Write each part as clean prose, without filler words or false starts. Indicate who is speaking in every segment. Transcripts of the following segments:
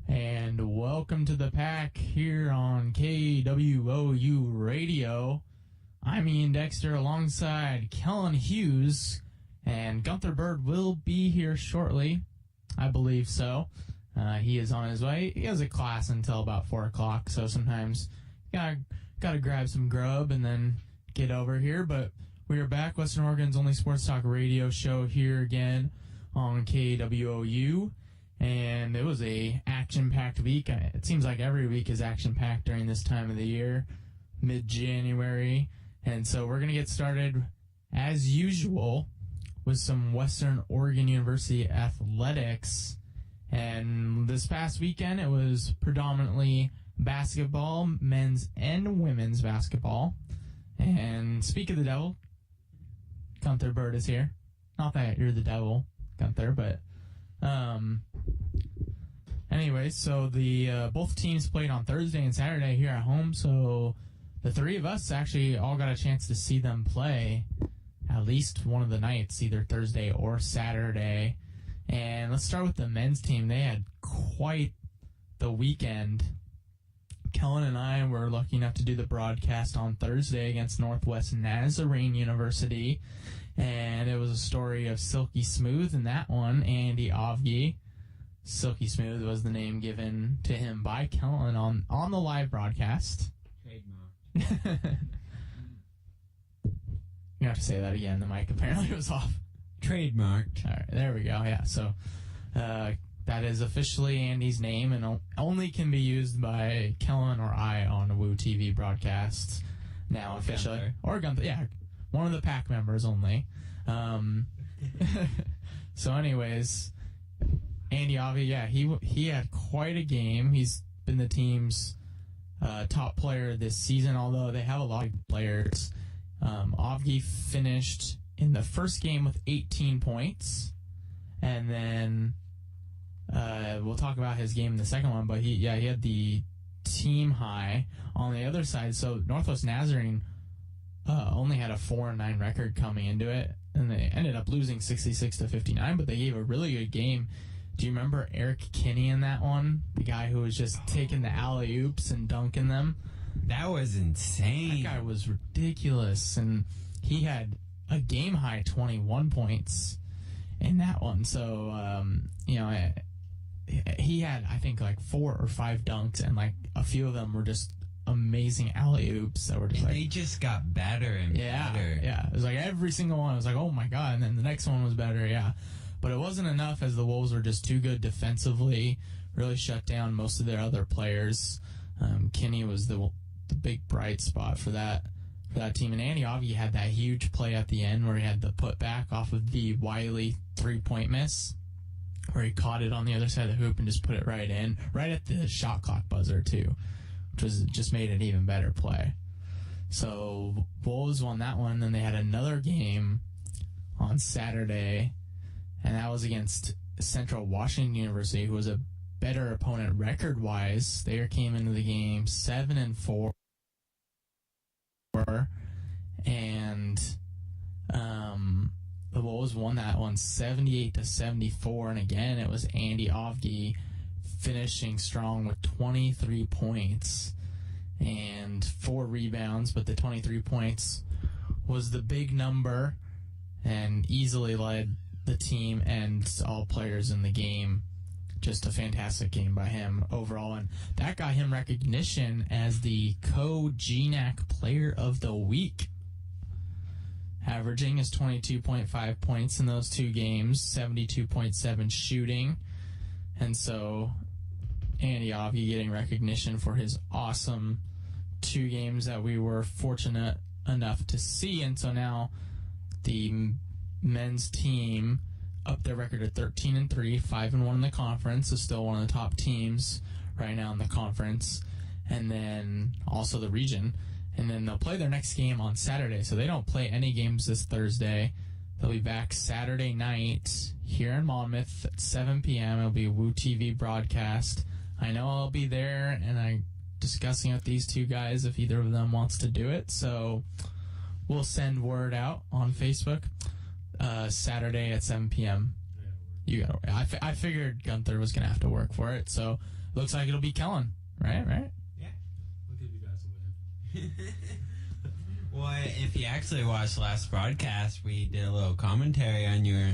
Speaker 1: And welcome to the pack here on KWOU Radio. I'm Ian Dexter alongside Kellen Hughes, and Gunther Bird will be here shortly. I believe so. He is on his way. He has a class until about 4 o'clock, so sometimes you gotta grab some grub and then get over here. But we are back, Western Oregon's only sports talk radio show here again on KWOU. And it was a action-packed week. It seems like every week is action-packed during this time of the year, mid-January. And so we're going to get started, as usual, with some Western Oregon University athletics. And this past weekend, it was predominantly basketball, men's and women's basketball. And speak of the devil, Gunther Bird is here. Not that you're the devil, Gunther, but... Anyway, so the both teams played on Thursday and Saturday here at home, so the three of us actually all got a chance to see them play at least one of the nights, either Thursday or Saturday. And let's start with the men's team. They had quite the weekend. Kellen and I were lucky enough to do the broadcast on Thursday against Northwest Nazarene University, and it was a story of Silky Smooth in that one, Andy Avgi. Silky Smooth was the name given to him by Kellen on the live broadcast.
Speaker 2: Trademark.
Speaker 1: You have to say that again. The mic apparently was off.
Speaker 2: Trademarked.
Speaker 1: All right, there we go. Yeah, so that is officially Andy's name and only can be used by Kellen or I on a Woo TV broadcast now officially.
Speaker 2: Gunther.
Speaker 1: Or Gunther, yeah, one of the pack members only. So anyways... Andy Avgi, yeah, he had quite a game. He's been the team's top player this season, although they have a lot of players. Avgi finished in the first game with 18 points, and then we'll talk about his game in the second one, but he had the team high on the other side. So Northwest Nazarene only had a 4-9 record coming into it, and they ended up losing 66-59, but they gave a really good game. Do you remember Eric Kinney in that one? The guy who was just taking the alley-oops and dunking them?
Speaker 2: That was insane.
Speaker 1: That guy was ridiculous, and he had a game-high 21 points in that one. So, he had, I think, like 4 or 5 dunks, and like a few of them were just amazing alley-oops that were just
Speaker 2: and they just got better and better.
Speaker 1: Yeah, it was like every single one. I was like, oh my God, and then the next one was better, yeah. But it wasn't enough, as the Wolves were just too good defensively, really shut down most of their other players. Kinney was the big bright spot for that team. And Andy Avgi had that huge play at the end where he had the putback off of the Wiley 3-point miss, where he caught it on the other side of the hoop and just put it right in, right at the shot clock buzzer too, which was just made an even better play. So Wolves won that one. Then they had another game on Saturday, and that was against Central Washington University, who was a better opponent record-wise. They came into the game 7-4, and the Wolves won that one 78-74. And again, it was Andy Avgi finishing strong with 23 points and 4 rebounds, but the 23 points was the big number and easily led the team and all players in the game. Just a fantastic game by him overall, and that got him recognition as the Co-GNAC Player of the Week, averaging his 22.5 points in those 2 games, 72.7 shooting. And so Andy Avgi getting recognition for his awesome 2 games that we were fortunate enough to see. And so now the men's team up their record at 13-3, 5-1 in the conference, is still one of the top teams right now in the conference, and then also the region. And then they'll play their next game on Saturday, so they don't play any games this Thursday. They'll be back Saturday night here in Monmouth at 7 p.m. It'll be a Woo TV broadcast. I know I'll be there, and I'm discussing with these 2 guys if either of them wants to do it, so we'll send word out on Facebook. Saturday at 7 p.m. You got. I figured Gunther was gonna have to work for it, so looks like it'll be Kellen, right?
Speaker 2: Yeah.
Speaker 3: We'll give you guys a win.
Speaker 2: Well, if you actually watched last broadcast, we did a little commentary on your.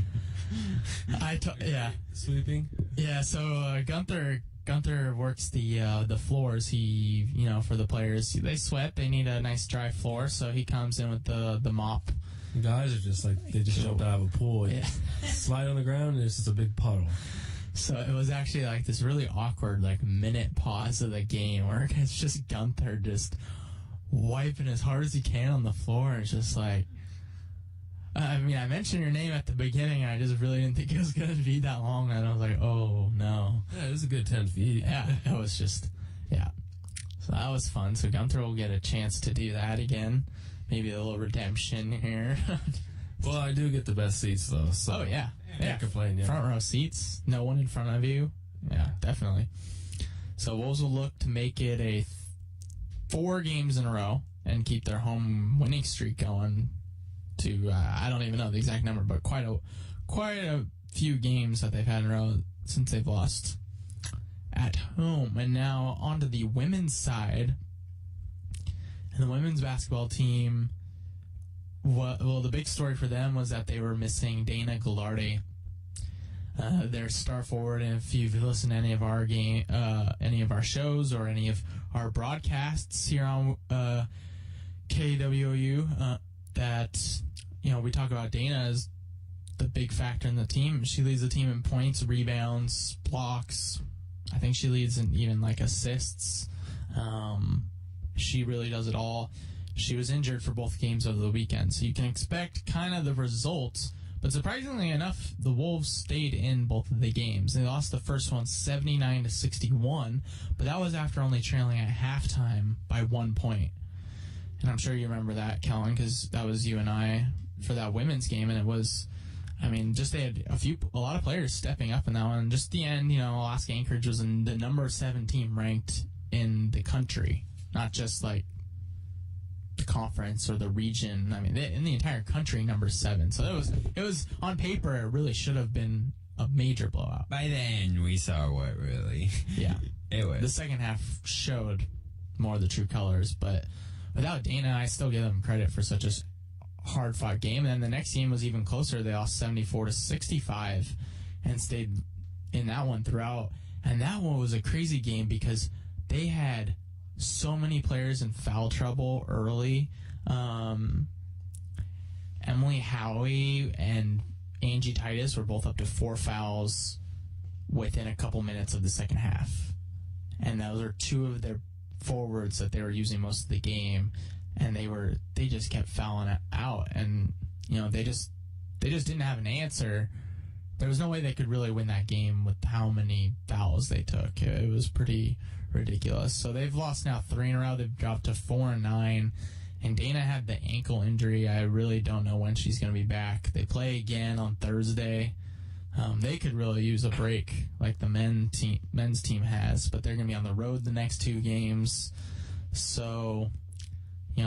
Speaker 1: Yeah.
Speaker 3: Sweeping.
Speaker 1: Yeah. So Gunther works the floors. He for the players, they sweat. They need a nice dry floor, so he comes in with the mop.
Speaker 3: The guys are just like they just jumped out of a pool.
Speaker 1: Yeah.
Speaker 3: Slide on the ground, and it's just a big puddle.
Speaker 1: So it was actually like this really awkward minute pause of the game where it's just Gunther just wiping as hard as he can on the floor. It's just like, I mentioned your name at the beginning, and I just really didn't think it was going to be that long, and I was like, oh no.
Speaker 3: Yeah, it was a good 10 feet.
Speaker 1: Yeah, it was just, yeah. So that was fun. So Gunther will get a chance to do that again. Maybe a little redemption here.
Speaker 3: Well, I do get the best seats though. So
Speaker 1: oh yeah.
Speaker 3: Can't complain. Yeah.
Speaker 1: Front row seats, no one in front of you. Yeah, definitely. So Wolves will look to make it 4 games in a row and keep their home winning streak going to I don't even know the exact number, but quite a few games that they've had in a row since they've lost at home. And now onto the women's side. And the women's basketball team, well, the big story for them was that they were missing Dana Gallardi, their star forward. And if you've listened to any of our shows or any of our broadcasts here on KWOU, that we talk about Dana as the big factor in the team. She leads the team in points, rebounds, blocks. I think she leads in even assists. She really does it all. She was injured for both games of the weekend, so you can expect kind of the results. But surprisingly enough, the Wolves stayed in both of the games. They lost the first one 79-61, but that was after only trailing at halftime by 1 point. And I'm sure you remember that, Kellen, because that was you and I for that women's game, and it was, they had a lot of players stepping up in that one. Just the end, Alaska Anchorage was in the number 7 team ranked in the country, not just the conference or the region. In the entire country, number 7. So it was on paper, it really should have been a major blowout.
Speaker 2: By then, we saw what really.
Speaker 1: Yeah.
Speaker 2: It was.
Speaker 1: The second half showed more of the true colors, but without Dana, I still give them credit for such a hard-fought game. And then the next game was even closer. They lost 74-65 and stayed in that one throughout. And that one was a crazy game because they had so many players in foul trouble early. Emily Howie and Angie Titus were both up to 4 fouls within a couple minutes of the second half. And those are 2 of their forwards that they were using most of the game. And they just kept fouling out. And, they just didn't have an answer. There was no way they could really win that game with how many fouls they took. It was pretty ridiculous. So they've lost now 3 in a row. They've dropped to 4-9. And Dana had the ankle injury. I really don't know when she's going to be back. They play again on Thursday. They could really use a break like the men's team has, but they're going to be on the road the next 2 games. So,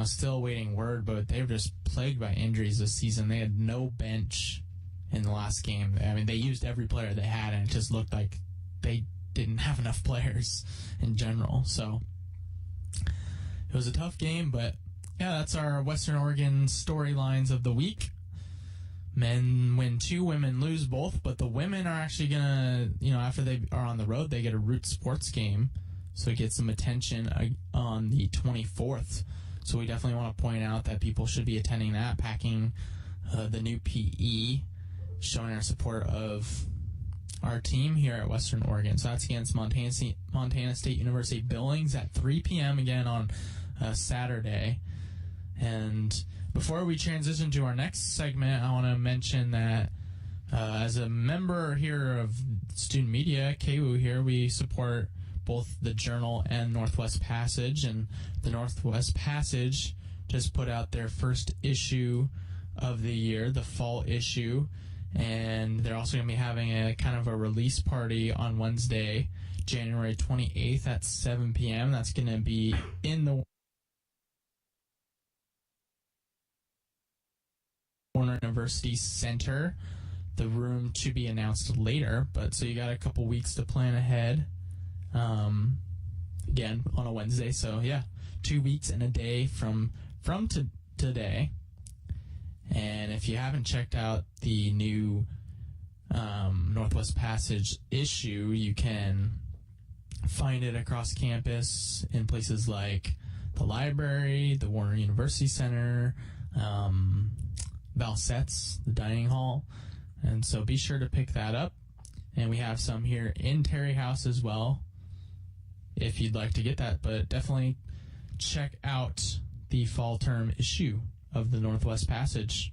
Speaker 1: still waiting word, but they were just plagued by injuries this season. They had no bench in the last game. They used every player they had, and it just looked like they didn't have enough players in general. So it was a tough game, but yeah, that's our Western Oregon storylines of the week. Men win 2, women lose both, but the women are actually gonna, after they are on the road, they get a Root Sports game, so it gets some attention on the 24th. So we definitely want to point out that people should be attending that, packing the new PE, showing our support of our team here at Western Oregon. So that's against Montana State University Billings at 3 p.m. again on Saturday. And before we transition to our next segment, I want to mention that as a member here of Student Media, KWOO here, we support both the Journal and Northwest Passage. And the Northwest Passage just put out their first issue of the year, the fall issue. And they're also going to be having a kind of a release party on Wednesday, January 28th at 7 p.m. That's going to be in the Warner University Center. the room to be announced later. But so you got a couple weeks to plan ahead. Again, on a Wednesday. So yeah, 2 weeks and a day from today. And if you haven't checked out the new Northwest Passage issue, you can find it across campus in places like the library, the Warner University Center, Valsette's, the dining hall. And so be sure to pick that up. And we have some here in Terry House as well, if you'd like to get that. But definitely check out the fall term issue of the Northwest Passage.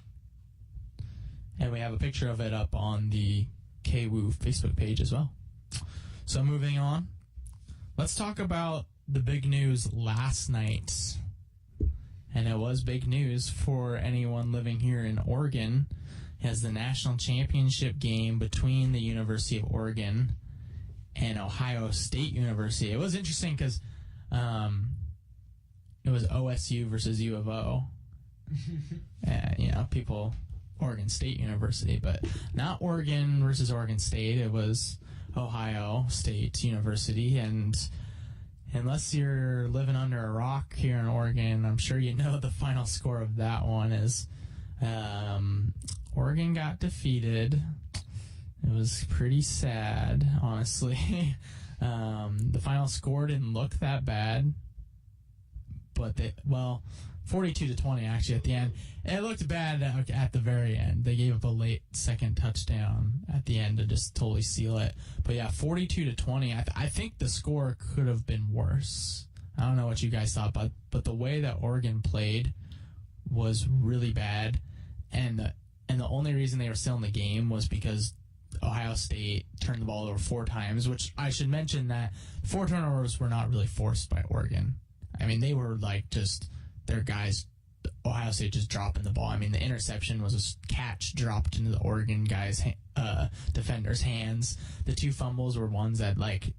Speaker 1: And we have a picture of it up on the KWOO Facebook page as well. So moving on, let's talk about the big news last night. And it was big news for anyone living here in Oregon, as the national championship game between the University of Oregon and Ohio State University. It was interesting because it was OSU versus U of O. People, Oregon State University, but not Oregon versus Oregon State. It was Ohio State University, and unless you're living under a rock here in Oregon, I'm sure you know the final score of that one is Oregon got defeated. It was pretty sad, honestly. The final score didn't look that bad, but 42-20 actually at the end. It looked bad at the very end. They gave up a late second touchdown at the end to just totally seal it. But yeah, 42-20. I think the score could have been worse. I don't know what you guys thought, but the way that Oregon played was really bad, and the only reason they were still in the game was because Ohio State turned the ball over 4 times, which I should mention that 4 turnovers were not really forced by Oregon. I mean, they were like just their guys, Ohio State just dropping the ball. I mean, the interception was a catch dropped into the Oregon guys' defenders' hands. The 2 fumbles were ones that, like,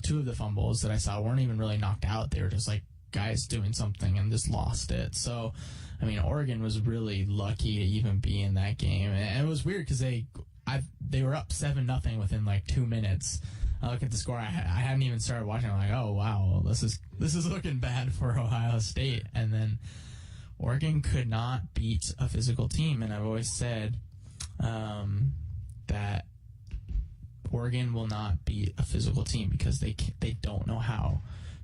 Speaker 1: 2 of the fumbles that I saw weren't even really knocked out. They were just like guys doing something and just lost it. So, I mean, Oregon was really lucky to even be in that game. And it was weird because they were up 7-0 within like 2 minutes. I look at the score. I hadn't even started watching. I'm like, oh wow, this is looking bad for Ohio State. And then Oregon could not beat a physical team. And I've always said that Oregon will not beat a physical team because they don't know how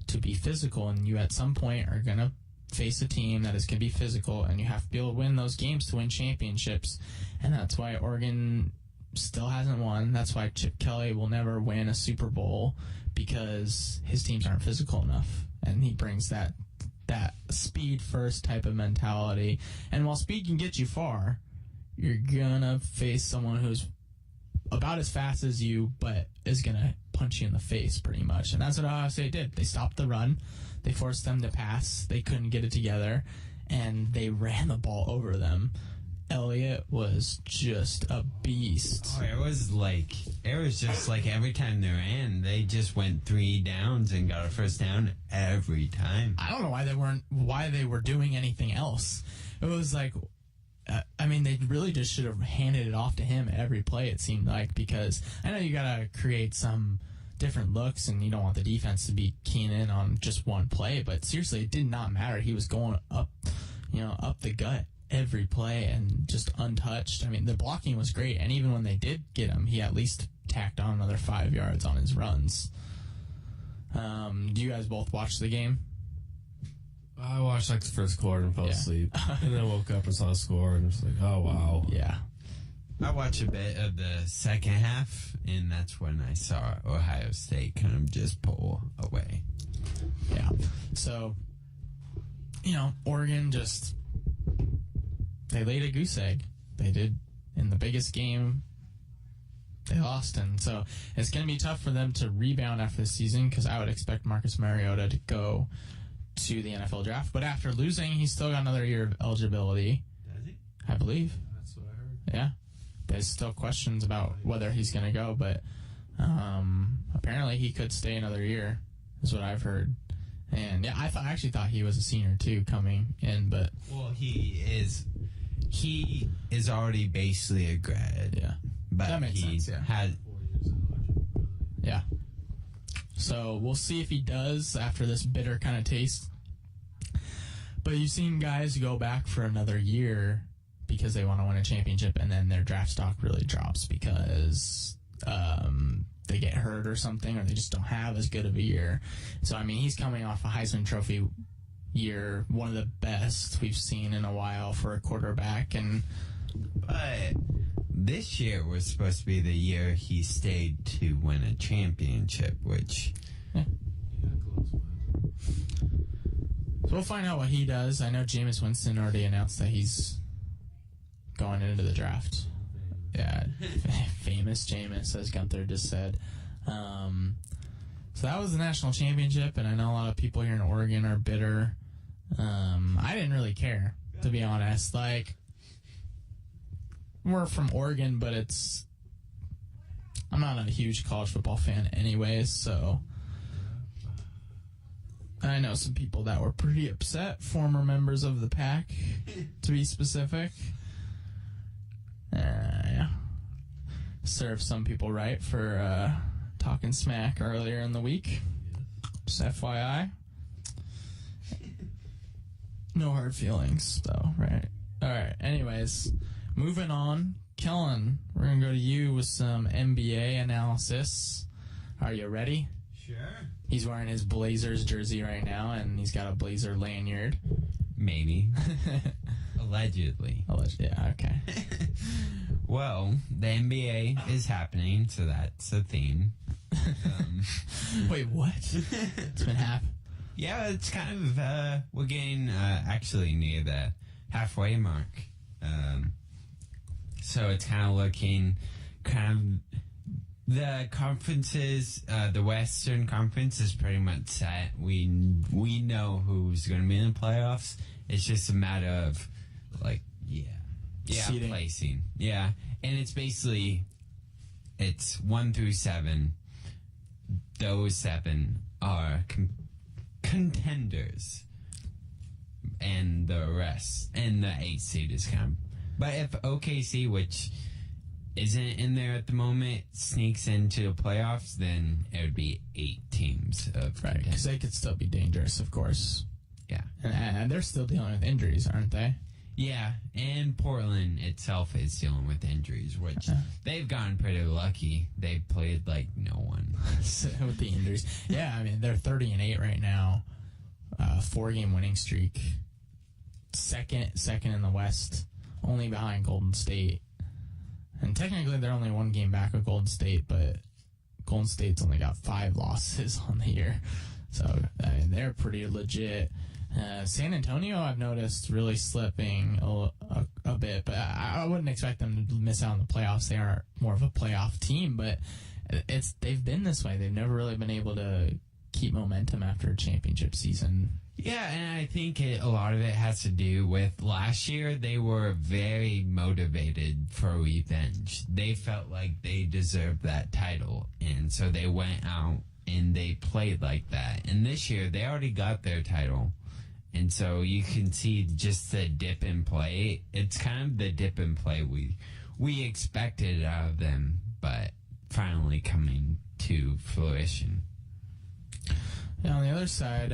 Speaker 1: to be physical. And you at some point are gonna face a team that is going to be physical, and you have to be able to win those games to win championships. And that's why Oregon still hasn't won. That's why Chip Kelly will never win a Super Bowl, because his teams aren't physical enough, and he brings that speed first type of mentality. And while speed can get you far, you're gonna face someone who's about as fast as you, but is gonna punch you in the face pretty much. And that's what Ohio State did. They stopped the run. They forced them to pass. They couldn't get it together, and they ran the ball over them. Elliott was just a beast.
Speaker 2: Oh, it was just like every time they ran, they just went 3 downs and got a first down every time.
Speaker 1: I don't know why they were doing anything else. It was like, they really just should have handed it off to him every play, it seemed like, because I know you gotta create some different looks, and you don't want the defense to be keying in on just one play, but seriously, it did not matter. He was going up the gut every play and just untouched. I mean, the blocking was great, and even when they did get him, he at least tacked on another 5 yards on his runs. Do you guys both watch the game?
Speaker 3: I watched like the first quarter and fell asleep, and then woke up and saw the score and was like, oh wow.
Speaker 1: Yeah.
Speaker 2: I watched a bit of the second half, and that's when I saw Ohio State kind of just pull away.
Speaker 1: Yeah. So, Oregon they laid a goose egg. They did in the biggest game they lost in. So it's going to be tough for them to rebound after the season, because I would expect Marcus Mariota to go to the NFL draft. But after losing, he's still got another year of eligibility.
Speaker 2: Does he?
Speaker 1: I believe.
Speaker 3: That's what I heard.
Speaker 1: Yeah. There's still questions about whether he's going to go, but apparently he could stay another year, is what I've heard. And yeah, I actually thought he was a senior too coming in, but
Speaker 2: well, he is already basically a grad.
Speaker 1: Yeah.
Speaker 2: but
Speaker 1: That makes
Speaker 2: he
Speaker 1: sense, yeah.
Speaker 2: had.
Speaker 1: Yeah. So we'll see if he does after this bitter kind of taste. But you've seen guys go back for another year because they want to win a championship, and then their draft stock really drops because they get hurt or something, or they just don't have as good of a year. So, I mean, he's coming off a Heisman Trophy year, one of the best we've seen in a while for a quarterback.
Speaker 2: But this year was supposed to be the year he stayed to win a championship, which...
Speaker 1: So we'll find out what he does. I know Jameis Winston already announced that he's going into the draft. Yeah, famous Jameis, as Gunther just said. So that was the national championship, and I know a lot of people here in Oregon are bitter. I didn't really care, to be honest. Like, we're from Oregon, but I'm not a huge college football fan anyways, so I know some people that were pretty upset, former members of the pack, to be specific. Yeah. Served some people right for talking smack earlier in the week. Just FYI. No hard feelings, though, right? Alright, anyways, moving on. Kellen, we're going to go to you with some NBA analysis. Are you ready?
Speaker 2: Sure.
Speaker 1: He's wearing his Blazers jersey right now, and he's got a Blazer lanyard.
Speaker 2: Maybe. Allegedly.
Speaker 1: Yeah, okay.
Speaker 2: Well, the NBA is happening, so that's a theme.
Speaker 1: Wait, what? It's been
Speaker 2: Yeah, it's kind of, we're getting actually near the halfway mark. So it's kind of looking the conferences, the Western Conference is pretty much set. We know who's going to be in the playoffs. It's just a matter of, like,
Speaker 1: seeding.
Speaker 2: Placing. Yeah, and it's basically, it's 1 through 7. Those 7 are contenders. And the rest, and the 8th seed is kind of, but if OKC, which isn't in there at the moment, sneaks into the playoffs, then it would be 8 teams of
Speaker 1: Right, because they could still be dangerous, of course.
Speaker 2: Yeah.
Speaker 1: And they're still dealing with injuries, aren't they?
Speaker 2: Yeah, and Portland itself is dealing with injuries, which they've gotten pretty lucky. They've played like no one.
Speaker 1: With the injuries. Yeah, I mean, they're 30-8 right now. 4-game winning streak. Second in the West, only behind Golden State. And technically, they're only 1 game back of Golden State, but Golden State's only got 5 losses on the year. So, I mean, they're pretty legit. San Antonio, I've noticed, really slipping a bit, but I wouldn't expect them to miss out on the playoffs. They are more of a playoff team, but they've been this way. They've never really been able to keep momentum after a championship season.
Speaker 2: Yeah, and I think a lot of it has to do with last year they were very motivated for revenge. They felt like they deserved that title, and so they went out and they played like that. And this year they already got their title. And so you can see just the dip in play. It's kind of the dip in play we expected out of them, but finally coming to fruition.
Speaker 1: Yeah, on the other side,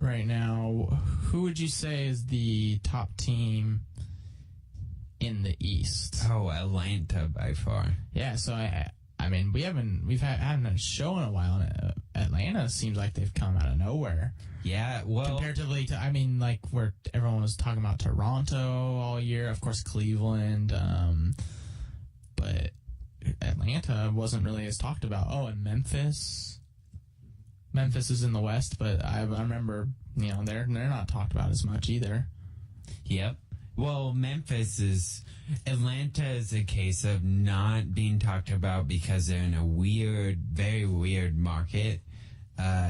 Speaker 1: right now, who would you say is the top team in the East?
Speaker 2: Oh, Atlanta by far.
Speaker 1: Yeah, so I mean, we've had a show in a while, and Atlanta seems like they've come out of nowhere.
Speaker 2: Yeah, well,
Speaker 1: Comparatively to, I mean, like, where everyone was talking about Toronto all year, of course, Cleveland, but Atlanta wasn't really as talked about. Oh, and Memphis. Memphis is in the West, but I remember, they're not talked about as much either.
Speaker 2: Yep. Well, Atlanta is a case of not being talked about because they're in a very weird market.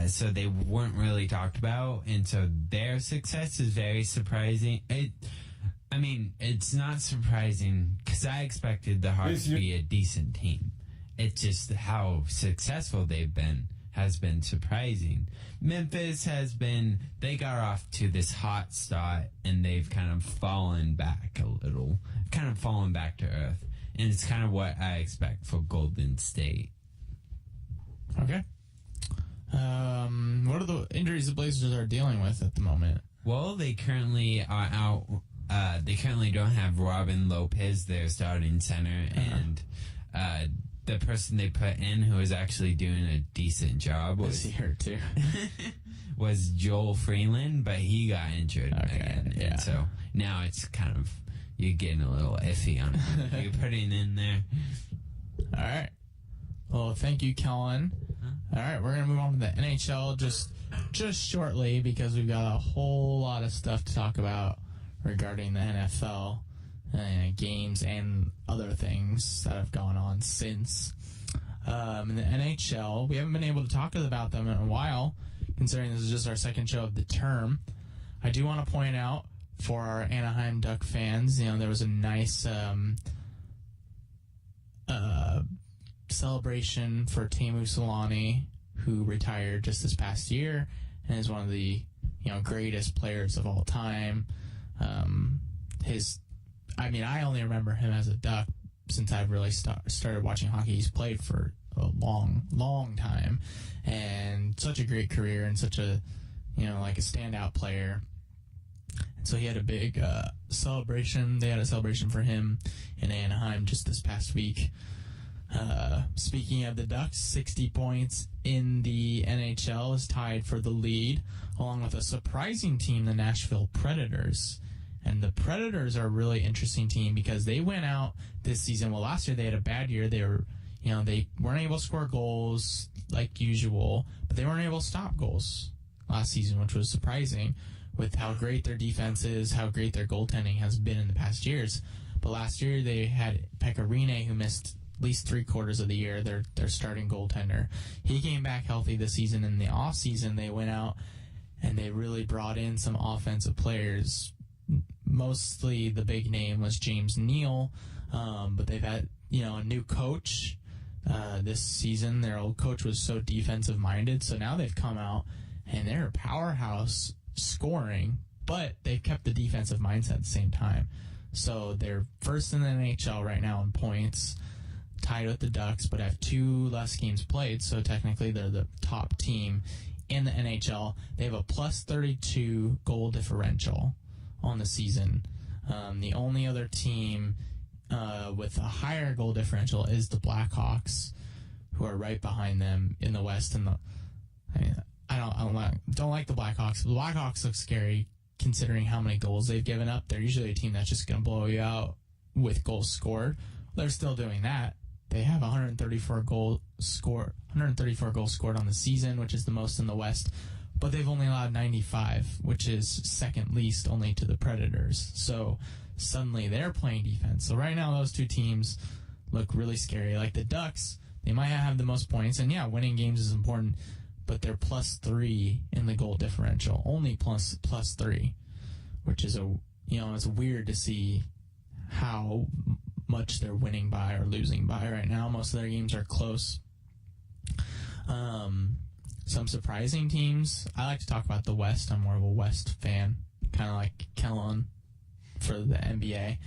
Speaker 2: So they weren't really talked about, and so their success is very surprising. It's not surprising because I expected the Hawks to be a decent team. It's just how successful they've been has been surprising. Memphis they got off to this hot start, and they've kind of fallen back a little, kind of fallen back to earth. And it's kind of what I expect for Golden State.
Speaker 1: Okay. What are the injuries the Blazers are dealing with at the moment?
Speaker 2: Well, they currently are out. They currently don't have Robin Lopez, their starting center, and the person they put in who was actually doing a decent job
Speaker 1: Is he hurt too?
Speaker 2: was Joel Freeland, but he got injured again.
Speaker 1: Yeah.
Speaker 2: And so now it's kind of, you're getting a little iffy on who you're putting in there.
Speaker 1: All right. Well, thank you, Kellen. All right, we're going to move on to the NHL just shortly because we've got a whole lot of stuff to talk about regarding the NFL games and other things that have gone on since. In the NHL, we haven't been able to talk about them in a while, considering this is just our second show of the term. I do want to point out for our Anaheim Duck fans, there was a nice celebration for Teemu Selanne, who retired just this past year and is one of the greatest players of all time. I only remember him as a Duck since I've really started watching hockey. He's played for a long time, and such a great career, and such a like a standout player. And so he had a big celebration. They had a celebration for him in Anaheim just this past week. Speaking of the Ducks, 60 points in the NHL is tied for the lead, along with a surprising team, the Nashville Predators. And the Predators are a really interesting team because they went out this season. Well, last year they had a bad year. They were, they weren't able to score goals like usual, but they weren't able to stop goals last season, which was surprising with how great their defense is, how great their goaltending has been in the past years. But last year they had Pekka Rinne, who missed at least 3/4 of the year, their starting goaltender. He came back healthy this season. In the off season, they went out and they really brought in some offensive players. Mostly the big name was James Neal, but they've had a new coach this season. Their old coach was so defensive minded, so now they've come out and they're a powerhouse scoring, but they've kept the defensive mindset at the same time. So they're first in the NHL right now in points, tied with the Ducks, but have 2 less games played, so technically they're the top team in the NHL. They have a plus 32 goal differential on the season. The only other team with a higher goal differential is the Blackhawks, who are right behind them in the West. And I don't like the Blackhawks. The Blackhawks look scary considering how many goals they've given up. They're usually a team that's just going to blow you out with goals scored. They're still doing that. They have 134 goals scored on the season, which is the most in the West. But they've only allowed 95, which is second least only to the Predators. So suddenly they're playing defense. So right now those two teams look really scary. Like the Ducks, they might have the most points, and yeah, winning games is important, but they're plus 3 in the goal differential. Only plus 3, which is it's weird to see how much they're winning by or losing by right now. Most of their games are close. Some surprising teams. I like to talk about the West. I'm more of a West fan, kind of like Kellen for the NBA.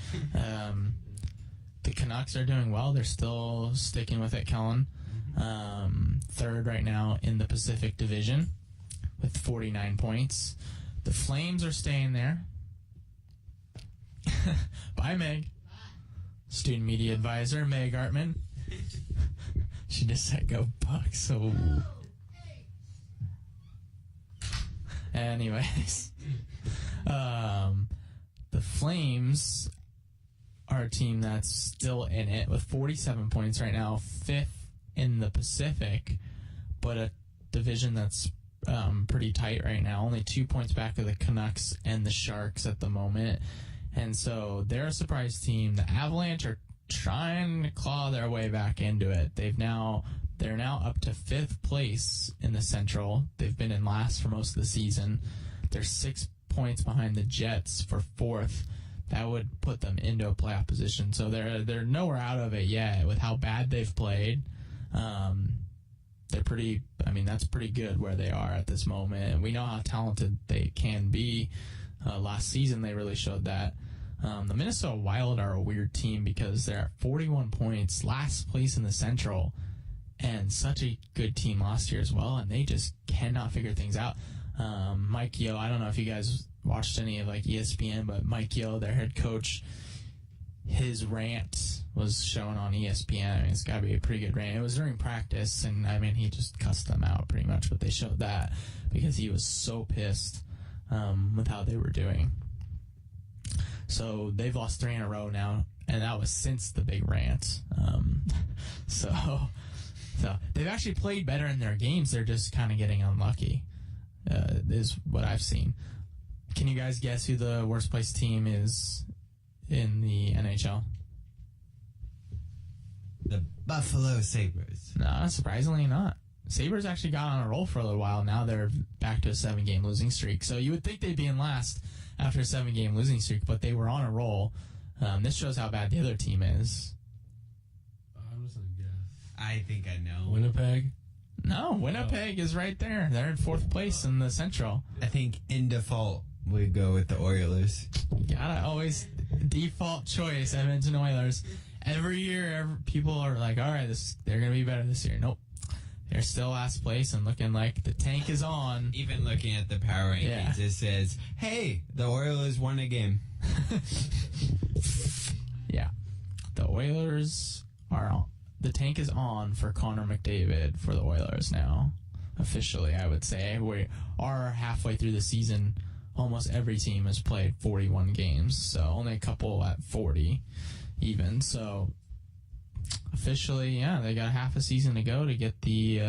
Speaker 1: The Canucks are doing well. They're still sticking with it, Kellen. Third right now in the Pacific Division with 49 points. The Flames are staying there. Bye, Meg. Student media advisor, Meg Artman. She just said go Bucks. So, anyways, the Flames are a team that's still in it with 47 points right now, 5th in the Pacific, but a division that's pretty tight right now. Only 2 points back of the Canucks and the Sharks at the moment. And so they're a surprise team. The Avalanche are trying to claw their way back into it. They're now up to 5th place in the Central. They've been in last for most of the season. They're 6 points behind the Jets for 4th. That would put them into a playoff position. So they're nowhere out of it yet with how bad they've played. They're pretty. I mean, that's pretty good where they are at this moment. And we know how talented they can be. Last season they really showed that. The Minnesota Wild are a weird team because they're at 41 points, last place in the Central, and such a good team last year as well, and they just cannot figure things out. Mike Yeo, I don't know if you guys watched any of like ESPN, but Mike Yeo, their head coach, his rant was shown on ESPN. I mean, it's got to be a pretty good rant. It was during practice, and I mean, he just cussed them out pretty much, but they showed that because he was so pissed with how they were doing. So they've lost 3 in a row now, and that was since the big rant. So they've actually played better in their games. They're just kind of getting unlucky, is what I've seen. Can you guys guess who the worst placed team is in the NHL?
Speaker 2: The Buffalo Sabres.
Speaker 1: No, surprisingly not. Sabres actually got on a roll for a little while. Now they're back to a 7-game losing streak. So you would think they'd be in last after a 7-game losing streak, but they were on a roll. This shows how bad the other team is.
Speaker 3: I'm just gonna guess.
Speaker 2: I think I know.
Speaker 3: Winnipeg?
Speaker 1: No, Winnipeg is right there. They're in 4th place in the Central.
Speaker 2: I think in default we go with the Oilers.
Speaker 1: Gotta always default choice, Edmonton Oilers. Every year, people are like, all right, they're going to be better this year. Nope. They're still last place and looking like the tank is on.
Speaker 2: Even looking at the power rankings, It says, hey, the Oilers won a game.
Speaker 1: Yeah. The Oilers are on. The tank is on for Connor McDavid for the Oilers now. Officially, I would say. We are halfway through the season. Almost every team has played 41 games, so only a couple at 40 even. So officially, yeah, they got half a season to go to get the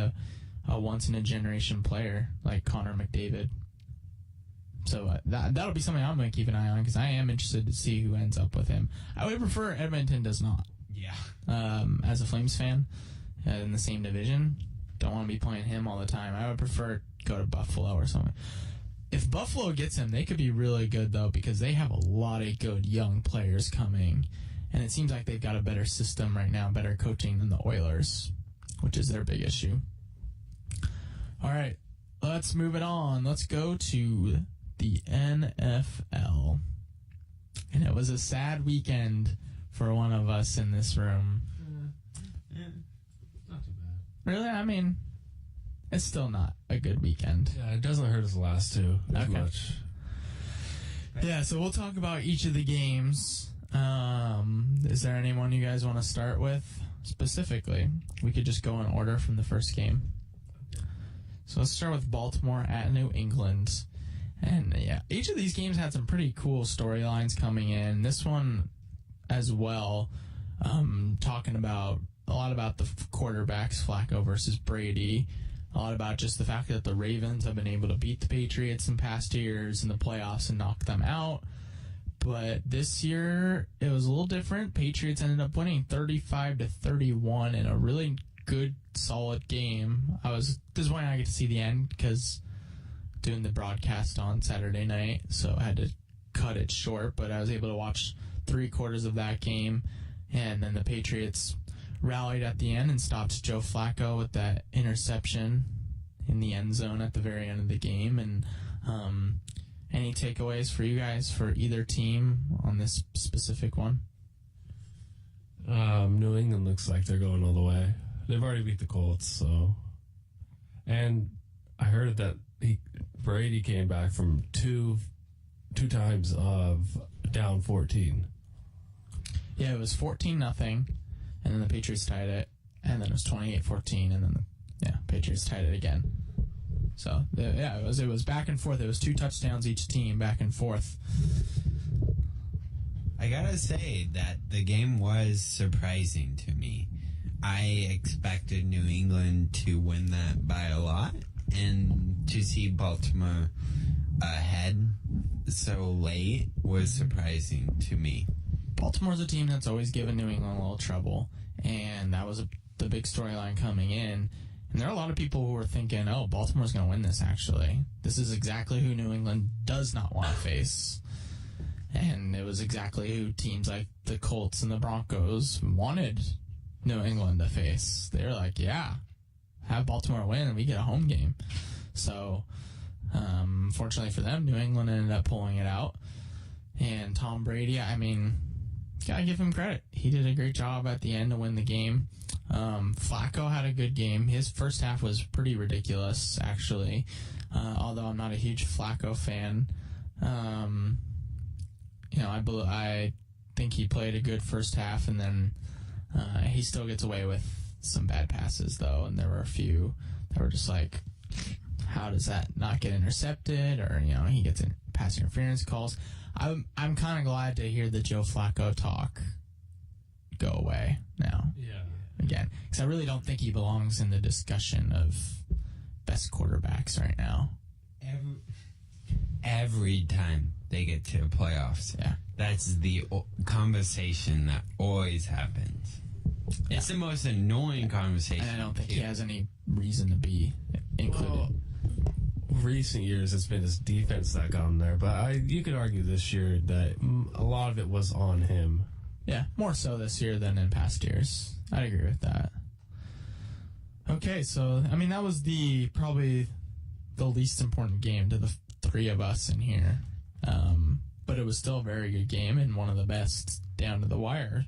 Speaker 1: a once-in-a-generation player like Connor McDavid. So that'll be something I'm going to keep an eye on because I am interested to see who ends up with him. I would prefer Edmonton does not.
Speaker 2: Yeah.
Speaker 1: As a Flames fan in the same division, don't want to be playing him all the time. I would prefer go to Buffalo or something. If Buffalo gets him, they could be really good, though, because they have a lot of good young players coming. And it seems like they've got a better system right now, better coaching than the Oilers, which is their big issue. All right, let's move it on. Let's go to the NFL. And it was a sad weekend for one of us in this room.
Speaker 3: Not too bad.
Speaker 1: Really? I mean, it's still not a good weekend.
Speaker 3: Yeah, it doesn't hurt us the last two as much.
Speaker 1: Yeah, so we'll talk about each of the games. Is there anyone you guys want to start with specifically? We could just go in order from the first game. So let's start with Baltimore at New England. And yeah, each of these games had some pretty cool storylines coming in. This one as well, talking about a lot about the quarterbacks, Flacco versus Brady. A lot about just the fact that the Ravens have been able to beat the Patriots in past years in the playoffs and knock them out. But this year, it was a little different. Patriots ended up winning 35-31 in a really good, solid game. This is when I get to see the end because doing the broadcast on Saturday night, so I had to cut it short. But I was able to watch 3/4 of that game, and then the Patriots rallied at the end and stopped Joe Flacco with that interception in the end zone at the very end of the game. And any takeaways for you guys for either team on this specific one?
Speaker 3: New England looks like they're going all the way. They've already beat the Colts, so. And I heard that Brady came back from two times of down 14.
Speaker 1: Yeah, it was 14-0, and then the Patriots tied it, and then it was 28-14, and then the Patriots tied it again. So it was back and forth. It was 2 touchdowns each team, back and forth.
Speaker 2: I gotta say that the game was surprising to me. I expected New England to win that by a lot, and to see Baltimore ahead so late was surprising to me.
Speaker 1: Baltimore's a team that's always given New England a little trouble, and that was the big storyline coming in. And there are a lot of people who were thinking, oh, Baltimore's going to win this, actually. This is exactly who New England does not want to face. And it was exactly who teams like the Colts and the Broncos wanted New England to face. They were like, yeah, have Baltimore win and we get a home game. So, fortunately for them, New England ended up pulling it out. And Tom Brady, I mean, gotta give him credit. He did a great job at the end to win the game. Flacco had a good game. His first half was pretty ridiculous, actually. Although I'm not a huge Flacco fan. I think he played a good first half, and then he still gets away with some bad passes, though. And there were a few that were just like, how does that not get intercepted? Or, he gets in pass interference calls. I'm kind of glad to hear the Joe Flacco talk go away now.
Speaker 3: Yeah.
Speaker 1: Again, because I really don't think he belongs in the discussion of best quarterbacks right now.
Speaker 2: Every time they get to the playoffs,
Speaker 1: Yeah.
Speaker 2: that's the conversation that always happens.
Speaker 1: Yeah.
Speaker 2: It's the most annoying conversation.
Speaker 1: And I don't think he has any reason to be included.
Speaker 3: Well, recent years, it's been his defense that got him there. But you could argue this year that a lot of it was on him.
Speaker 1: Yeah, more so this year than in past years. I'd agree with that. Okay, so, I mean, that was probably the least important game to the three of us in here. But it was still a very good game and one of the best down to the wire.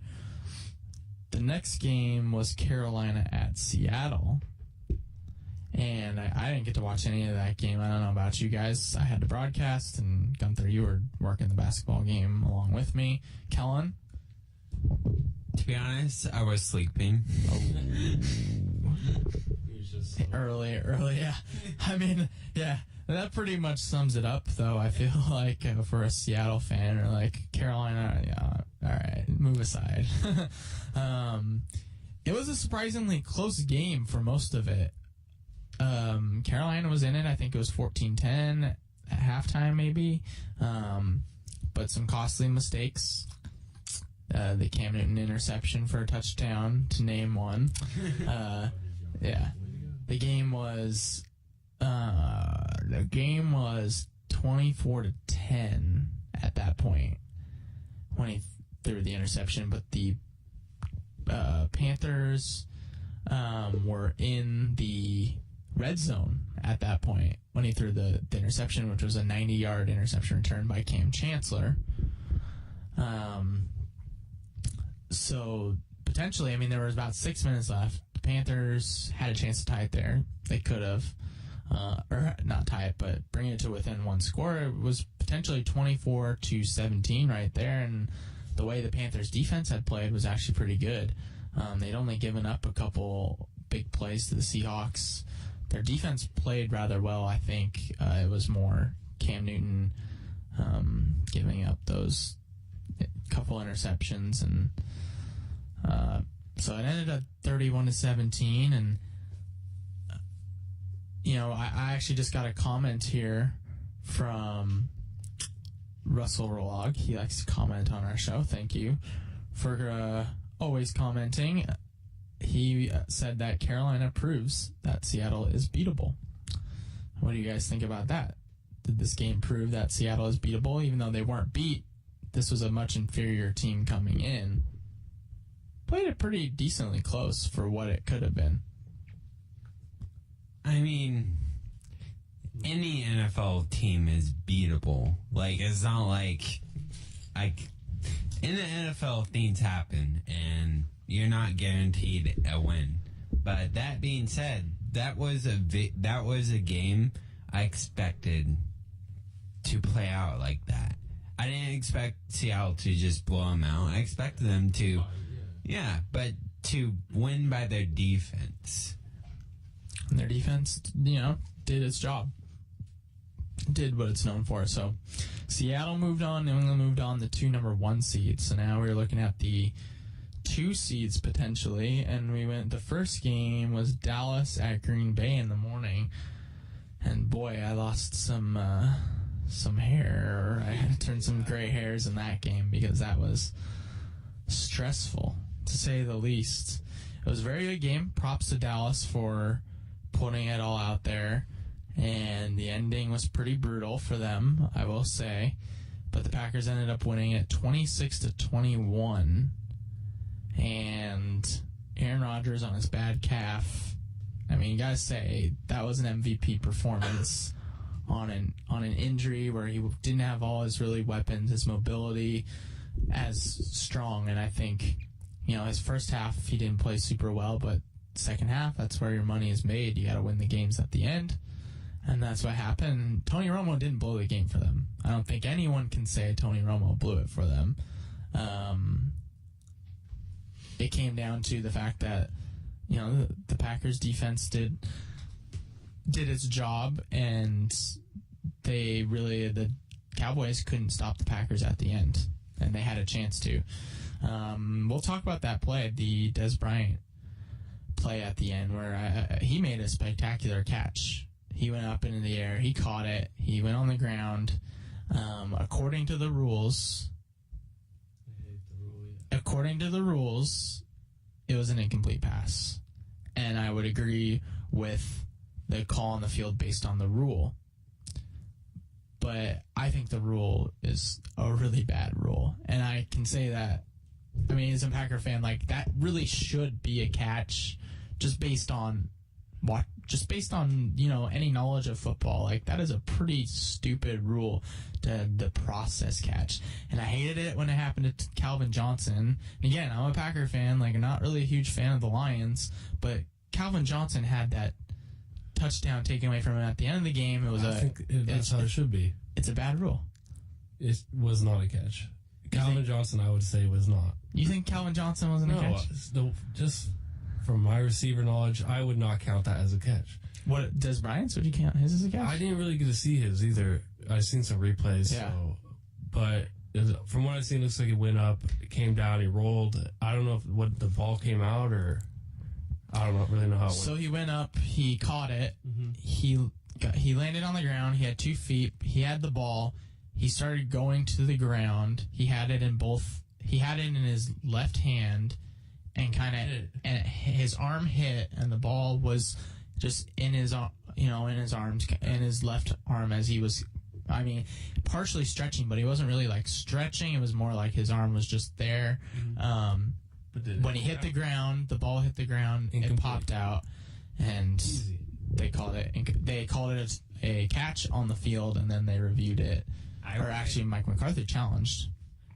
Speaker 1: The next game was Carolina at Seattle. And I didn't get to watch any of that game. I don't know about you guys. I had to broadcast, and Gunther, you were working the basketball game along with me. Kellen?
Speaker 2: To be honest, I was sleeping.
Speaker 1: Early, yeah. I mean, yeah, that pretty much sums it up, though, I feel like, for a Seattle fan, or like Carolina, yeah, all right, move aside. It was a surprisingly close game for most of it. Carolina was in it. I think it was 14-10 at halftime, maybe. But some costly mistakes. The Cam Newton interception for a touchdown, to name one. Yeah. The game was 24-10 at that point when he threw the interception. But the Panthers were in the red zone at that point when he threw the interception, which was a 90-yard interception return by Cam Chancellor. So potentially, I mean, there was about 6 minutes left. The Panthers had a chance to tie it there. They could have, or not tie it, but bring it to within one score. It was potentially 24-17 right there, and the way the Panthers defense had played was actually pretty good. They'd only given up a couple big plays to the Seahawks. Their defense played rather well, I think. It was more Cam Newton giving up those couple interceptions, and so it ended up 31-17. And I actually just got a comment here from Russell Rolog. He likes to comment on our show. Thank you for always commenting. He said that Carolina proves that Seattle is beatable. What do you guys think about that? Did this game prove that Seattle is beatable, even though they weren't beat? This was a much inferior team coming in. Played it pretty decently close for what it could have been.
Speaker 2: I mean, any NFL team is beatable. Like, it's not like in the NFL, things happen, and you're not guaranteed a win. But that being said, that was a game I expected to play out like that. I didn't expect Seattle to just blow them out. I expected them to, but to win by their defense.
Speaker 1: And their defense, did its job. Did what it's known for. So Seattle moved on. New England moved on, the two number 1 seeds. So now we're looking at the 2 seeds potentially. And the first game was Dallas at Green Bay in the morning. And boy, I lost some hair. I had to turn some gray hairs in that game because that was stressful, to say the least. It was a very good game. Props to Dallas for putting it all out there. And the ending was pretty brutal for them, I will say. But the Packers ended up winning it 26-21. And Aaron Rodgers on his bad calf. I mean, you gotta say, that was an MVP performance on an injury where he didn't have all his really weapons, his mobility as strong. And I think, his first half he didn't play super well, but second half, that's where your money is made. You got to win the games at the end. And that's what happened. Tony Romo didn't blow the game for them. I don't think anyone can say Tony Romo blew it for them. It came down to the fact that, the Packers defense did its job, and the Cowboys couldn't stop the Packers at the end, and they had a chance to. We'll talk about that play, the Des Bryant play at the end, where he made a spectacular catch. He went up into the air. He caught it. He went on the ground. According to the rules, it was an incomplete pass. And I would agree with the call on the field based on the rule. But I think the rule is a really bad rule. And I can say that, as a Packer fan, that really should be a catch just based on any knowledge of football. That is a pretty stupid rule, to the process catch. And I hated it when it happened to Calvin Johnson. And again, I'm a Packer fan, I'm not really a huge fan of the Lions, but Calvin Johnson had that touchdown taken away from him at the end of the game.
Speaker 3: I think that's how it should be.
Speaker 1: It's a bad rule.
Speaker 3: It was not a catch. Calvin Johnson, I would say, was not.
Speaker 1: You think Calvin Johnson wasn't a catch?
Speaker 3: No, just from my receiver knowledge, I would not count that as a catch.
Speaker 1: What does Bryant's? Would you count his as a catch?
Speaker 3: I didn't really get to see his either. I've seen some replays,
Speaker 1: Yeah.
Speaker 3: But from what I've seen, it looks like it went up, it came down, he rolled. I don't know what the ball came out, or I don't really know how it went.
Speaker 1: So he went up, he caught it,
Speaker 3: Mm-hmm.
Speaker 1: he landed on the ground, he had 2 feet, he had the ball, he started going to the ground, he had it in his left hand, and and his arm hit, and the ball was just in his arms, in his left arm, as he was, partially stretching, but he wasn't really stretching. It was more like his arm was just there. When he hit the ground, the ball hit the ground, it popped out, and they called it a catch on the field, and then they reviewed it. Actually, Mike McCarthy challenged.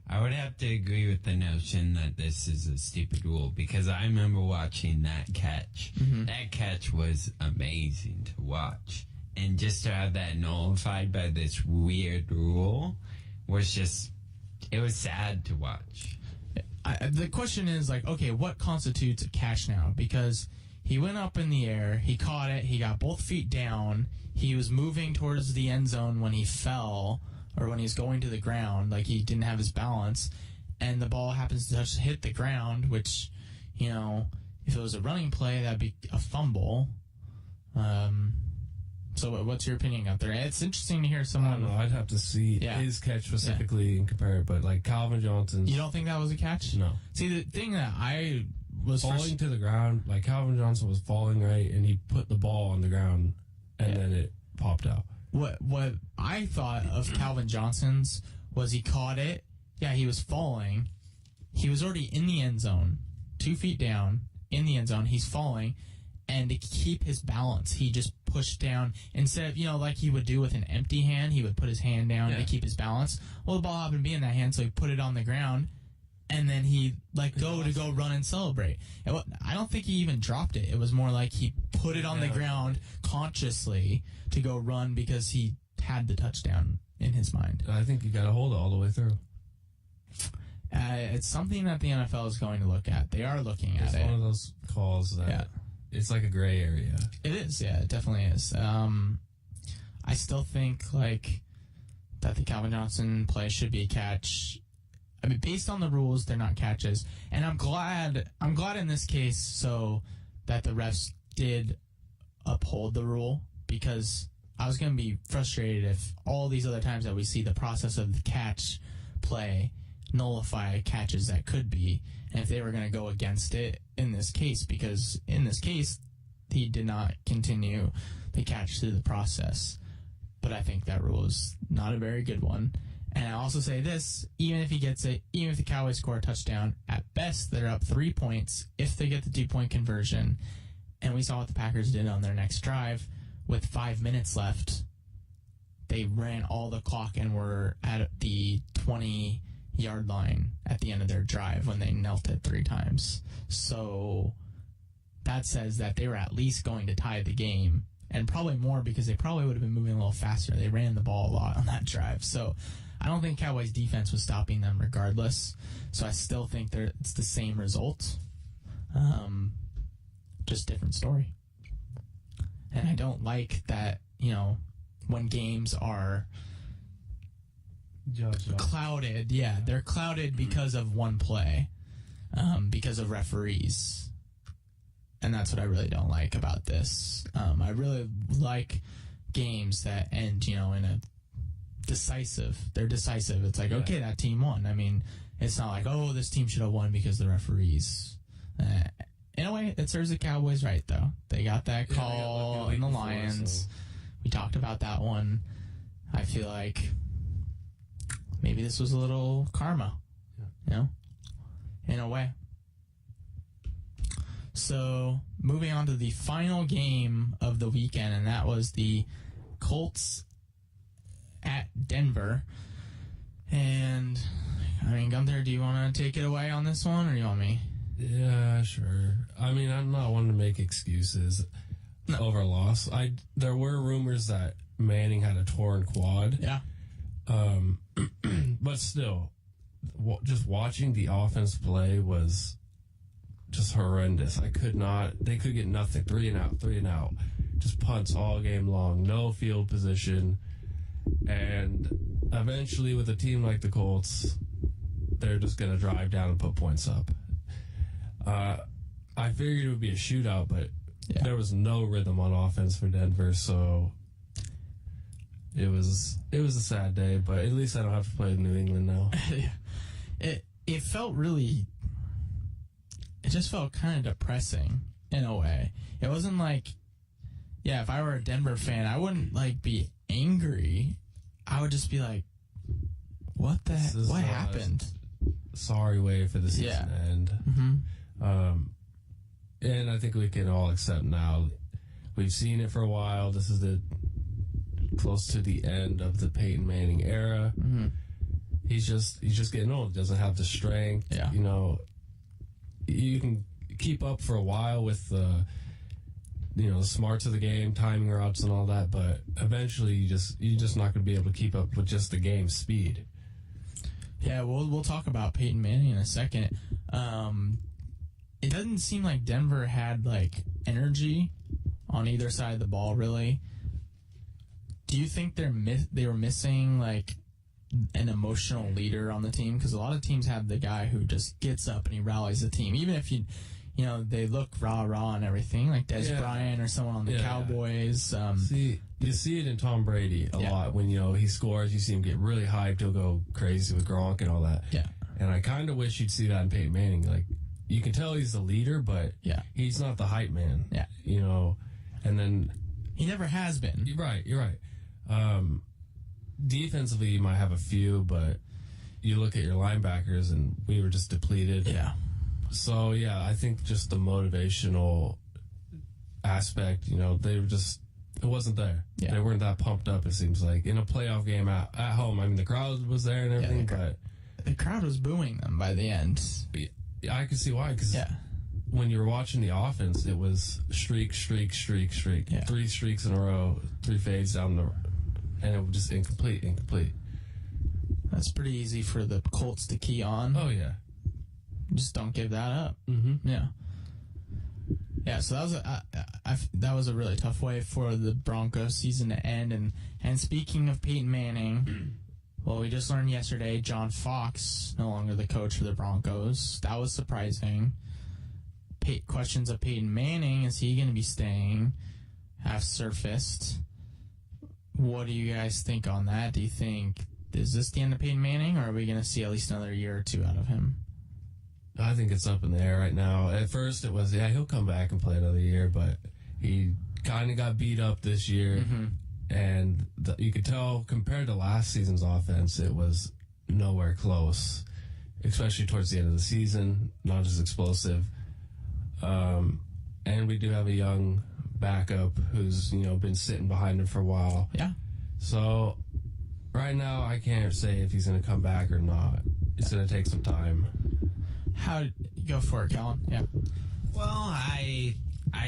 Speaker 2: I would have to agree with the notion that this is a stupid rule, because I remember watching that catch.
Speaker 1: Mm-hmm.
Speaker 2: That catch was amazing to watch. And just to have that nullified by this weird rule was it was sad to watch.
Speaker 1: The question is, okay, what constitutes a catch now? Because he went up in the air, he caught it, he got both feet down, he was moving towards the end zone when he fell, or when he's going to the ground, he didn't have his balance, and the ball happens to hit the ground, which, if it was a running play, that'd be a fumble. So what's your opinion out there? It's interesting to hear someone.
Speaker 3: I don't know. I'd have to see his catch specifically and compare it, but Calvin Johnson's.
Speaker 1: You don't think that was a catch?
Speaker 3: No.
Speaker 1: See, the thing that I was
Speaker 3: falling to the ground, Calvin Johnson was falling right, and he put the ball on the ground, and then it popped out.
Speaker 1: What I thought of Calvin Johnson's was he caught it. Yeah, he was falling. He was already in the end zone, 2 feet down in the end zone. He's falling, and to keep his balance, he just pushed down instead of like he would do with an empty hand. He would put his hand down to keep his balance. Well, the ball happened to be in that hand, so he put it on the ground, and then he go run and celebrate. I don't think he even dropped it. It was more like he put it on the ground consciously to go run because he had the touchdown in his mind.
Speaker 3: I think you got to hold it all the way through.
Speaker 1: It's something that the NFL is going to look at. They are looking at it.
Speaker 3: It's one of those calls that it's like a gray area.
Speaker 1: It is, yeah, it definitely is. I still think that the Calvin Johnson play should be a catch. Based on the rules, they're not catches, and I'm glad in this case so that the refs did uphold the rule, because I was going to be frustrated if all these other times that we see the process of the catch play nullify catches that could be, and if they were going to go against it in this case, because in this case he did not continue the catch through the process. But I think that rule is not a very good one. And I also say this, even if he gets it, even if the Cowboys score a touchdown, at best they're up 3 points if they get the 2-point conversion. And we saw what the Packers did on their next drive with 5 minutes left. they ran all the clock and were at the 20-yard line at the end of their drive when they knelt it 3 times. So that says that they were at least going to tie the game, and probably more because they probably would have been moving a little faster. They ran the ball a lot on that drive. So I don't think Cowboys defense was stopping them regardless. So I still think it's the same result. Just different story. And I don't like that, when games are clouded. Yeah, they're clouded because of one play, because of referees. And that's what I really don't like about this. I really like games that end, in a decisive. They're decisive. It's like, okay, that team won. I mean, it's not like, oh, this team should have won because the referees. In a way, it serves the Cowboys right, though. They got that call in the Lions. We talked about that one. I feel like maybe this was a little karma, in a way. So, moving on to the final game of the weekend, and that was the Colts at Denver. And, Gunther, do you want to take it away on this one, or do you want me?
Speaker 3: Yeah, sure. I'm not one to make excuses over a loss. There were rumors that Manning had a torn quad.
Speaker 1: Yeah.
Speaker 3: But still, just watching the offense play was just horrendous. They could get nothing. 3 and out. Just punts all game long. No field position. And eventually, with a team like the Colts, they're just going to drive down and put points up. I figured it would be a shootout, but there was no rhythm on offense for Denver, so it was a sad day, but at least I don't have to play in New England now.
Speaker 1: It felt really... It just felt kind of depressing in a way. It wasn't like... Yeah, if I were a Denver fan, I wouldn't, be angry. I would just be like, what happened?
Speaker 3: Sorry way for the season to end.
Speaker 1: Mm-hmm.
Speaker 3: And I think we can all accept now. We've seen it for a while. This is close to the end of the Peyton Manning era.
Speaker 1: Mm-hmm.
Speaker 3: He's just getting old. He doesn't have the strength.
Speaker 1: Yeah.
Speaker 3: You can keep up for a while with the smarts of the game, timing routes and all that, but eventually you're just not going to be able to keep up with just the game speed.
Speaker 1: Yeah, we'll talk about Peyton Manning in a second. It doesn't seem like Denver had energy on either side of the ball, really. Do you think they were missing an emotional leader on the team? Because a lot of teams have the guy who just gets up and he rallies the team, even if they look rah and everything, like Des Bryant or someone on the Cowboys.
Speaker 3: You see it in Tom Brady a lot when he scores. You see him get really hyped. He'll go crazy with Gronk and all that.
Speaker 1: Yeah,
Speaker 3: and I kind of wish you'd see that in Peyton Manning. You can tell he's the leader, but he's not the hype man.
Speaker 1: Yeah,
Speaker 3: and then
Speaker 1: he never has been.
Speaker 3: You're right. Defensively, you might have a few, but you look at your linebackers, and we were just depleted.
Speaker 1: Yeah.
Speaker 3: So, I think just the motivational aspect, they were just, it wasn't there.
Speaker 1: Yeah.
Speaker 3: They weren't that pumped up, it seems like. In a playoff game at home, the crowd was there and everything, but...
Speaker 1: The crowd was booing them by the end.
Speaker 3: I can see why, because when you were watching the offense, it was streak.
Speaker 1: Yeah.
Speaker 3: 3 streaks in a row, 3 fades down and it was just incomplete.
Speaker 1: That's pretty easy for the Colts to key on.
Speaker 3: Oh, yeah.
Speaker 1: Just don't give that up.
Speaker 3: Mm-hmm.
Speaker 1: Yeah. So that was a really tough way for the Broncos season to end. And speaking of Peyton Manning, well, we just learned yesterday John Fox no longer the coach for the Broncos. That was surprising. Questions of Peyton Manning, is he going to be staying, have surfaced. What do you guys think on that? Do you think, is this the end of Peyton Manning, or are we going to see at least another year or 2 out of him?
Speaker 3: I think it's up in the air right now. At first it was, he'll come back and play another year, but he kind of got beat up this year.
Speaker 1: Mm-hmm.
Speaker 3: And you could tell, compared to last season's offense, it was nowhere close, especially towards the end of the season, not as explosive. And we do have a young backup who's, been sitting behind him for a while.
Speaker 1: Yeah.
Speaker 3: So right now, I can't say if he's going to come back or not. It's going to take some time.
Speaker 1: Go for it, Kellen? Yeah.
Speaker 2: Well, I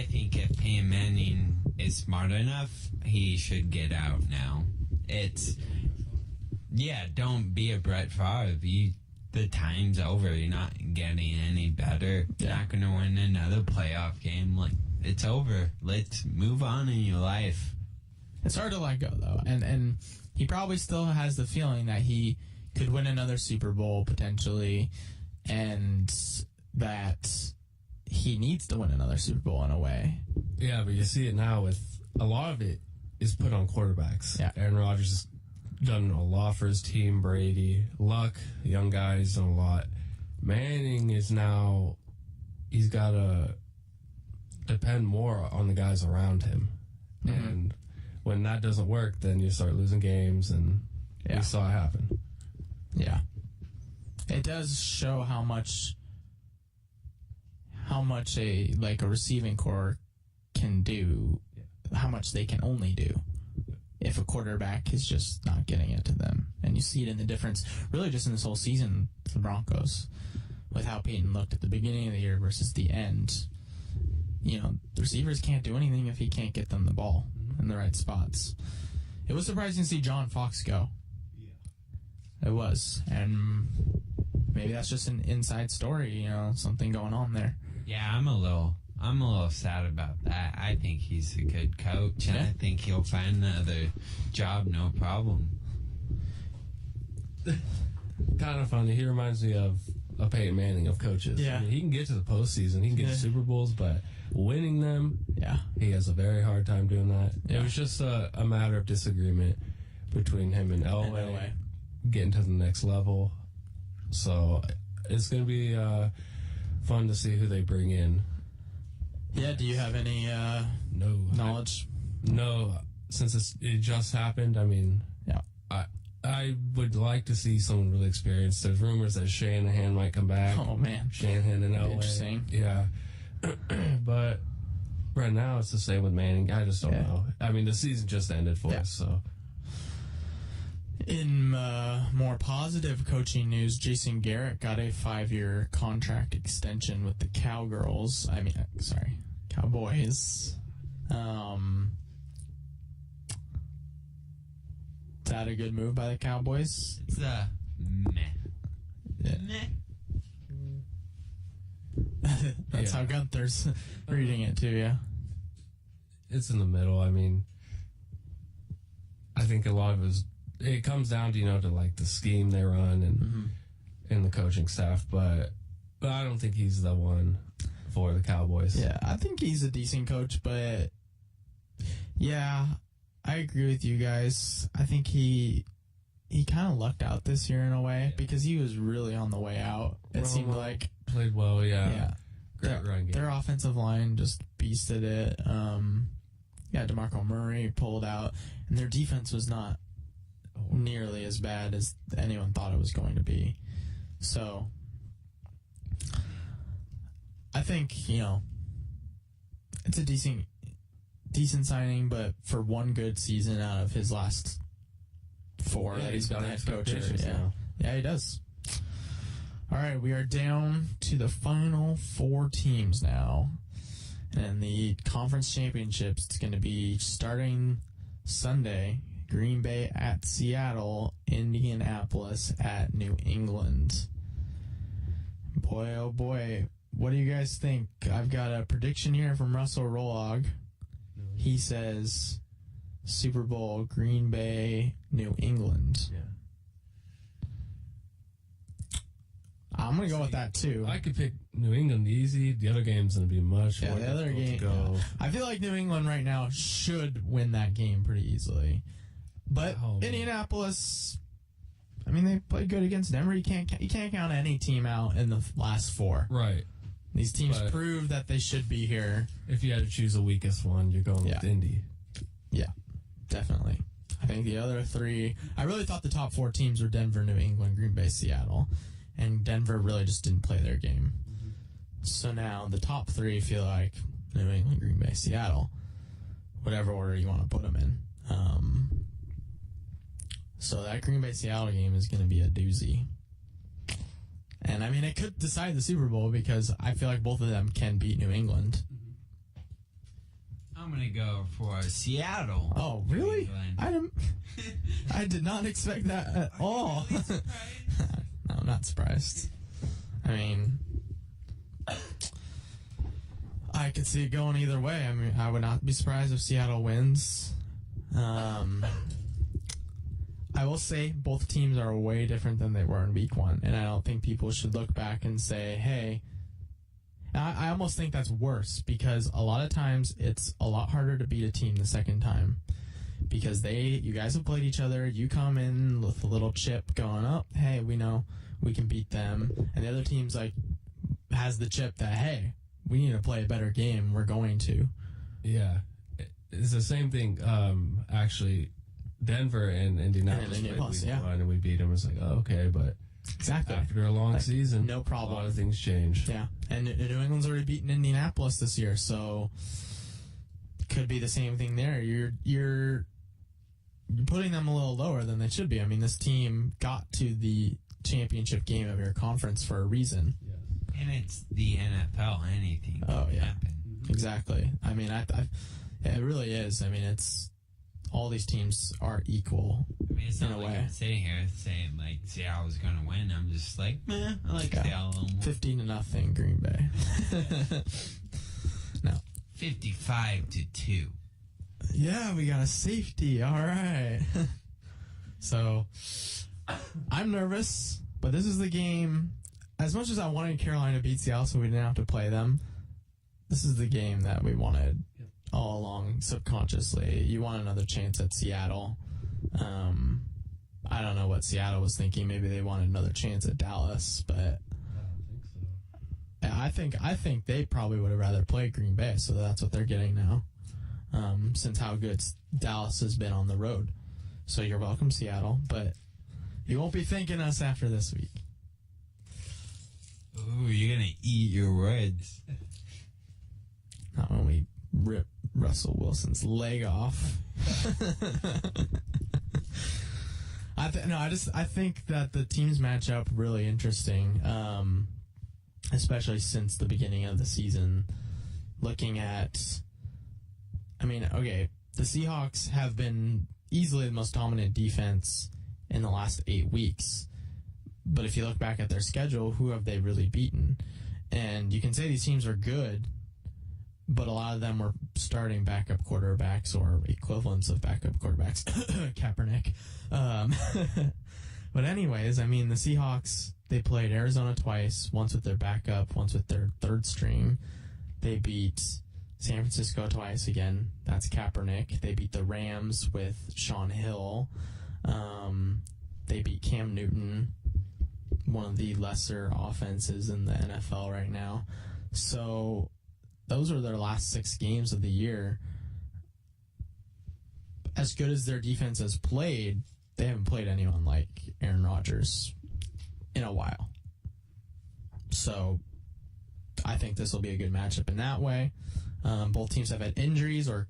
Speaker 2: think if Peyton Manning is smart enough, he should get out now. Don't be a Brett Favre. The time's over. You're not getting any better. You're not going to win another playoff game. Like, it's over. Let's move on in your life.
Speaker 1: It's hard to let go, though. And he probably still has the feeling that he could win another Super Bowl, potentially, and that he needs to win another Super Bowl in a way.
Speaker 3: Yeah, but you see it now with a lot of it is put on quarterbacks.
Speaker 1: Yeah.
Speaker 3: Aaron Rodgers has done a lot for his team. Brady, Luck, young guys done a lot. Manning is now, he's got to depend more on the guys around him. Mm-hmm. And when that doesn't work, then you start losing games, and we saw it happen.
Speaker 1: Yeah. It does show how much a receiving core can do, how much they can only do if a quarterback is just not getting it to them. And you see it in the difference, really just in this whole season, the Broncos, with how Peyton looked at the beginning of the year versus the end. You know, the receivers can't do anything if he can't get them the ball in the right spots. It was surprising to see John Fox go. Yeah. It was. And maybe that's just an inside story, you know, something going on there.
Speaker 2: Yeah, I'm a little sad about that. I think he's a good coach, and I think he'll find another job, no problem.
Speaker 3: Kind of funny. He reminds me of Peyton Manning of coaches.
Speaker 1: Yeah.
Speaker 3: I mean, he can get to the postseason, he can get to Super Bowls, but winning them, he has a very hard time doing that.
Speaker 1: Yeah.
Speaker 3: It was just a matter of disagreement between him and Elway, getting to the next level. So it's going to be fun to see who they bring in.
Speaker 1: Yeah, do you have any knowledge?
Speaker 3: No, since it just happened, I mean, I would like to see someone really experienced. There's rumors that Shanahan might come back.
Speaker 1: Oh, man.
Speaker 3: Shanahan and Elway.
Speaker 1: Interesting.
Speaker 3: Yeah. But right now it's the same with Manning. I just don't know. I mean, the season just ended for us, so.
Speaker 1: In more positive coaching news, Jason Garrett got a 5-year contract extension with the Cowboys. Is that a good move by the Cowboys?
Speaker 2: It's a meh.
Speaker 1: Yeah.
Speaker 2: Meh.
Speaker 1: That's how Gunther's reading it too, yeah.
Speaker 3: It's in the middle. I mean, I think a lot of it comes down to, to like the scheme they run and the coaching staff, but I don't think he's the one for the Cowboys.
Speaker 1: Yeah, I think he's a decent coach, but yeah, I agree with you guys. I think he kind of lucked out this year in a way because he was really on the way out. It seemed like
Speaker 3: played well,
Speaker 1: yeah.
Speaker 3: Great run game.
Speaker 1: Their offensive line just beasted it. DeMarco Murray pulled out, and their defense was not nearly as bad as anyone thought it was going to be. So I think, it's a decent signing, but for one good season out of his last 4 that he's been head coach. Yeah, he does. All right, we are down to the final 4 teams now. And the conference championships, it's going to be starting Sunday. Green Bay at Seattle, Indianapolis at New England. Boy, oh boy. What do you guys think? I've got a prediction here from Russell Rolog. He says Super Bowl, Green Bay, New England.
Speaker 3: Yeah.
Speaker 1: I'm going to go with that, too.
Speaker 3: I could pick New England easy. The other game's going to be much more
Speaker 1: the other game,
Speaker 3: to go.
Speaker 1: Yeah. I feel like New England right now should win that game pretty easily. But Indianapolis, I mean, they played good against Denver. You can't count any team out in the last 4.
Speaker 3: Right.
Speaker 1: These teams prove that they should be here.
Speaker 3: If you had to choose the weakest one, you're going with Indy.
Speaker 1: Yeah, definitely. I think the other 3, I really thought the top 4 teams were Denver, New England, Green Bay, Seattle. And Denver really just didn't play their game. So now the top 3 feel like New England, Green Bay, Seattle. Whatever order you want to put them in. So that Green Bay Seattle game is going to be a doozy. And I mean, it could decide the Super Bowl because I feel like both of them can beat New England.
Speaker 2: I'm gonna go for Seattle.
Speaker 1: Oh, really?
Speaker 2: England.
Speaker 1: I did not expect that at all.
Speaker 2: Really surprised?
Speaker 1: No, I'm not surprised. I mean, I could see it going either way. I mean, I would not be surprised if Seattle wins. I will say both teams are way different than they were in week one, and I don't think people should look back and say, hey, I almost think that's worse because a lot of times it's a lot harder to beat a team the second time because you guys have played each other. You come in with a little chip going up. Hey, we know we can beat them. And the other team's like, has the chip that, hey, we need to play a better game. We're going to.
Speaker 3: Yeah. It's the same thing. Actually, Denver and Indianapolis played week one and we beat them. It's like, oh, okay, but
Speaker 1: exactly
Speaker 3: after a long season,
Speaker 1: no problem.
Speaker 3: A lot of things change.
Speaker 1: Yeah, and New England's already beaten Indianapolis this year, so it could be the same thing there. You're putting them a little lower than they should be. I mean, this team got to the championship game of your conference for a reason.
Speaker 3: Yes.
Speaker 2: And it's the NFL. Anything can happen.
Speaker 1: Exactly. I mean, it really is. I mean, it's all these teams are equal.
Speaker 2: I mean, it's
Speaker 1: in
Speaker 2: not
Speaker 1: a
Speaker 2: like
Speaker 1: way.
Speaker 2: I'm sitting here saying like Seattle's gonna win. I'm just like, meh, I like Seattle.
Speaker 1: 15-0 Green Bay. No.
Speaker 2: 55-2.
Speaker 1: Yeah, we got a safety. All right. So, I'm nervous, but this is the game. As much as I wanted Carolina to beat Seattle so we didn't have to play them, this is the game that we wanted all along subconsciously. You want another chance at Seattle. I don't know what Seattle was thinking. Maybe they wanted another chance at Dallas, but I think they probably would have rather played Green Bay, so that's what they're getting now. Since how good Dallas has been on the road. So you're welcome, Seattle, but you won't be thanking us after this week.
Speaker 2: Ooh, you're gonna eat your words.
Speaker 1: Not when we rip Russell Wilson's leg off. I think that the teams match up really interesting, especially since the beginning of the season. Looking at, the Seahawks have been easily the most dominant defense in the last 8 weeks. But if you look back at their schedule, who have they really beaten? And you can say these teams are good, but a lot of them were starting backup quarterbacks or equivalents of backup quarterbacks. Kaepernick. But anyways, the Seahawks, they played Arizona twice, once with their backup, once with their third string. They beat San Francisco twice again. That's Kaepernick. They beat the Rams with Sean Hill. They beat Cam Newton, one of the lesser offenses in the NFL right now. So those are their last 6 games of the year. As good as their defense has played, they haven't played anyone like Aaron Rodgers in a while. So I think this will be a good matchup in that way. Both teams have had injuries or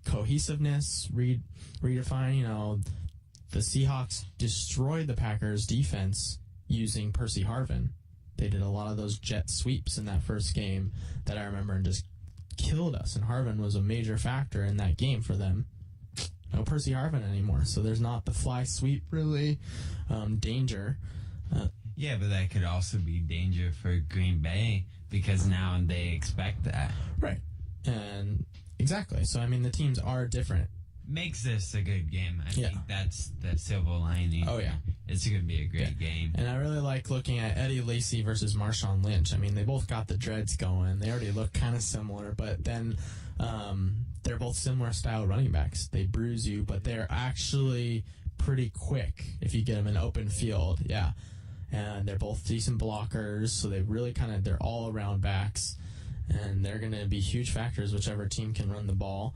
Speaker 1: cohesiveness redefined. The Seahawks destroyed the Packers defense using Percy Harvin. They did a lot of those jet sweeps in that first game that I remember and just killed us. And Harvin was a major factor in that game for them. No Percy Harvin anymore, so there's not the fly sweep really danger.
Speaker 2: Yeah, but that could also be danger for Green Bay because now they expect that.
Speaker 1: Right. And exactly. So, the teams are different.
Speaker 2: Makes this a good game. I think that's the silver lining.
Speaker 1: Oh, yeah.
Speaker 2: It's going to be a great game.
Speaker 1: And I really like looking at Eddie Lacy versus Marshawn Lynch. They both got the dreads going. They already look kind of similar, but then they're both similar style running backs. They bruise you, but they're actually pretty quick if you get them in open field. Yeah. And they're both decent blockers, so they really they're all-around backs. And they're going to be huge factors. Whichever team can run the ball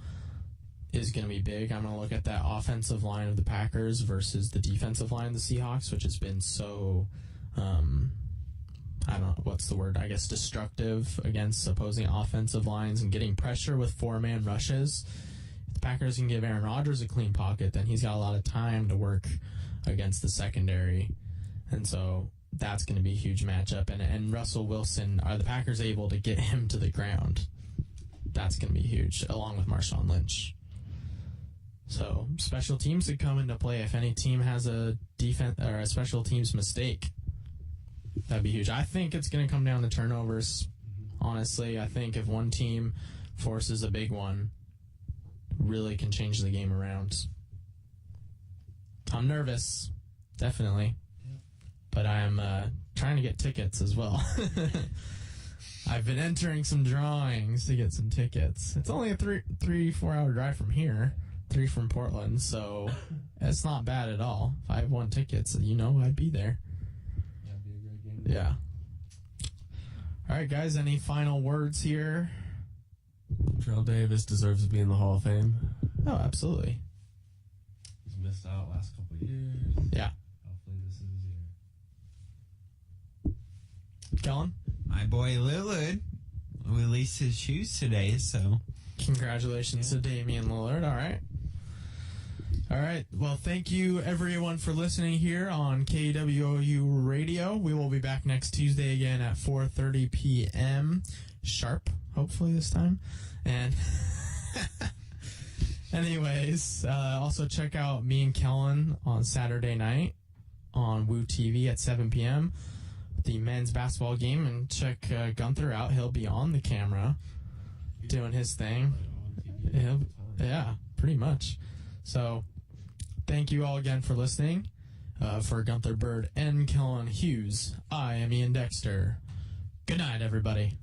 Speaker 1: is going to be big. I'm going to look at that offensive line of the Packers versus the defensive line of the Seahawks, which has been so, I don't know, what's the word? I guess destructive against opposing offensive lines and getting pressure with 4-man rushes. If the Packers can give Aaron Rodgers a clean pocket, then he's got a lot of time to work against the secondary. And so that's going to be a huge matchup. And Russell Wilson, are the Packers able to get him to the ground? That's going to be huge, along with Marshawn Lynch. So special teams could come into play if any team has a defense or a special teams mistake. That'd be huge. I think it's going to come down to turnovers. Honestly, I think if one team forces a big one, really can change the game around. I'm nervous, definitely, but I'm trying to get tickets as well. I've been entering some drawings to get some tickets. It's only a 3-4 hour drive from here, 3 from Portland, so it's not bad at all. If I have won tickets, I'd be there.
Speaker 3: That'd be a great game.
Speaker 1: Yeah. All right, guys, any final words here?
Speaker 3: Terrell Davis deserves to be in the Hall of Fame.
Speaker 1: Oh, absolutely.
Speaker 3: He's missed out last couple of years.
Speaker 1: Yeah.
Speaker 3: Hopefully this is his year.
Speaker 1: Kellen?
Speaker 2: My boy Lillard released his shoes today, so
Speaker 1: Congratulations to Damian Lillard. All right. All right. Well, thank you, everyone, for listening here on KWOU Radio. We will be back next Tuesday again at 4:30 p.m. sharp, hopefully this time. And anyways, also check out me and Kellen on Saturday night on Woo TV at 7 p.m. the men's basketball game, and check Gunther out. He'll be on the camera doing his thing. Yeah, pretty much. So thank you all again for listening. For Gunther Bird and Kellen Hughes, I am Ian Dexter. Good night, everybody.